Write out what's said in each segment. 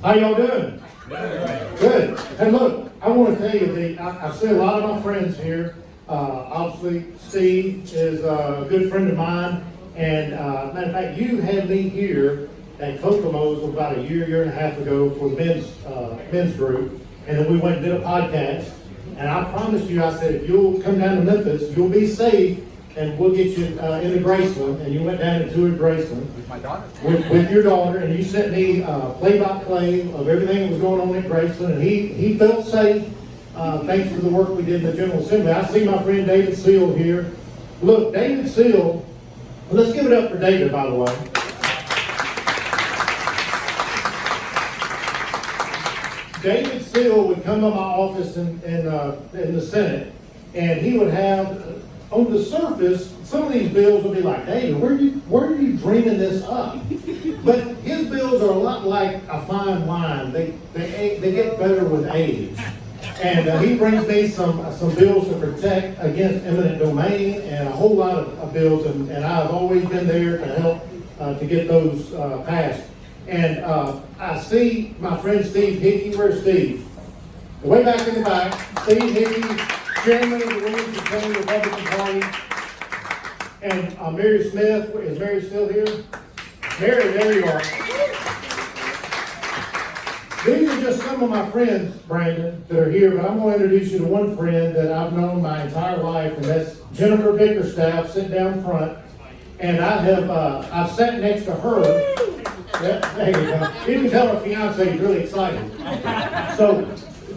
How y'all doing? Good. Hey, look, I want to tell you, I see a lot of my friends here. Obviously, Steve is a good friend of mine. And matter of fact, you had me here at Kokomo's about a year and a half ago for the men's group. And then we went and did a podcast. And I promised you, I said, if you'll come down to Memphis, you'll be safe. And we'll get you into Graceland, and you went down to Graceland With my daughter. with your daughter, and you sent me play-by-play of everything that was going on at Graceland, and he felt safe thanks to the work we did in the General Assembly. I see my friend David Seal here. Look, David Seal, let's give it up for David, by the way. David Seal would come to my office in the Senate, and he would have, on the surface, some of these bills would be like, David, where are you dreaming this up? But his bills are a lot like a fine wine. They get better with age. And he brings me some bills to protect against eminent domain and a whole lot of bills, and I've always been there to help to get those passed. And I see my friend Steve Hickey. Where's Steve? Way back in the back. Steve Hickey, chairman of the Williamson County Republican Party. And Mary Smith. Is Mary still here? Mary, there you are. These are just some of my friends, Brandon, that are here, but I'm going to introduce you to one friend that I've known my entire life, and that's Jennifer Bickerstaff, sitting down front. And I've sat next to her. There you go. You can tell her fiance is really excited. So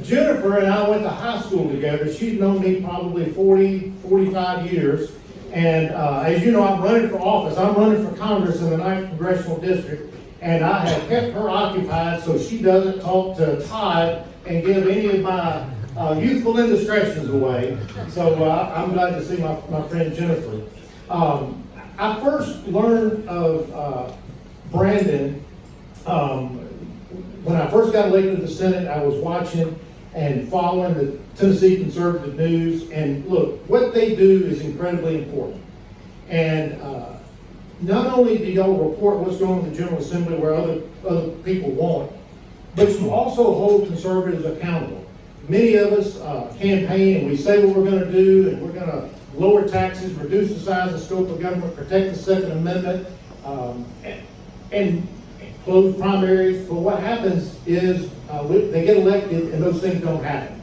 Jennifer and I went to high school together. She's known me probably 45 years. And as you know, I'm running for office. I'm running for Congress in the 9th Congressional District. And I have kept her occupied so she doesn't talk to Todd and give any of my youthful indiscretions away. So I'm glad to see my friend Jennifer. I first learned of Brandon when I first got elected to the Senate. I was watching and following the Tennessee Conservative News, and look, what they do is incredibly important. And not only do y'all report what's going on in the General Assembly where other people won't, but you also hold conservatives accountable. Many of us campaign and we say what we're going to do, and we're going to lower taxes, reduce the size and scope of government, protect the Second Amendment, and close primaries. But what happens is they get elected and those things don't happen.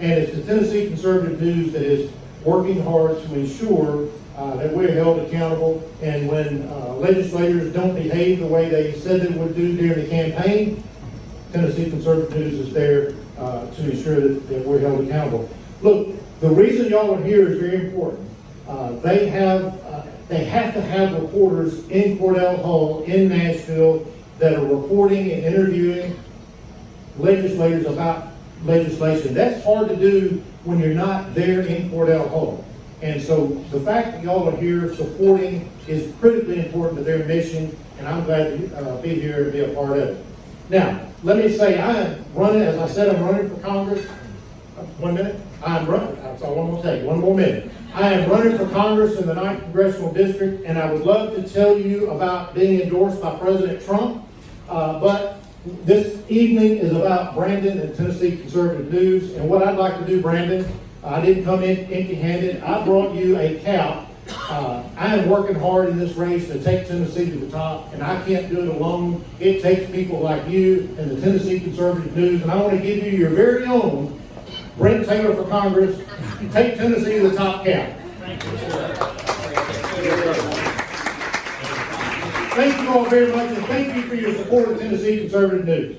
And it's the Tennessee Conservative News that is working hard to ensure that we're held accountable. And when legislators don't behave the way they said they would do during the campaign, Tennessee Conservative News is there to ensure that we're held accountable. Look, the reason y'all are here is very important. They have to have reporters in Cordell Hall in Nashville that are reporting and interviewing legislators about legislation. That's hard to do when you're not there in Cordell Hall. And so the fact that y'all are here supporting is critically important to their mission, and I'm glad to be here and be a part of it. Now, let me say, I am running, as I said, I'm running for Congress. 1 minute? I'm running, that's all I'm going to take, 1 more minute. I am running for Congress in the 9th Congressional District, and I would love to tell you about being endorsed by President Trump, but this evening is about Brandon and Tennessee Conservative News, and what I'd like to do, Brandon, I didn't come in empty-handed. I brought you a cap. I am working hard in this race to take Tennessee to the top, and I can't do it alone. It takes people like you and the Tennessee Conservative News, and I want to give you your very own Brent Taylor for Congress. Take Tennessee to the top cap. Thank you all very much, and thank you for your support of Tennessee Conservative News.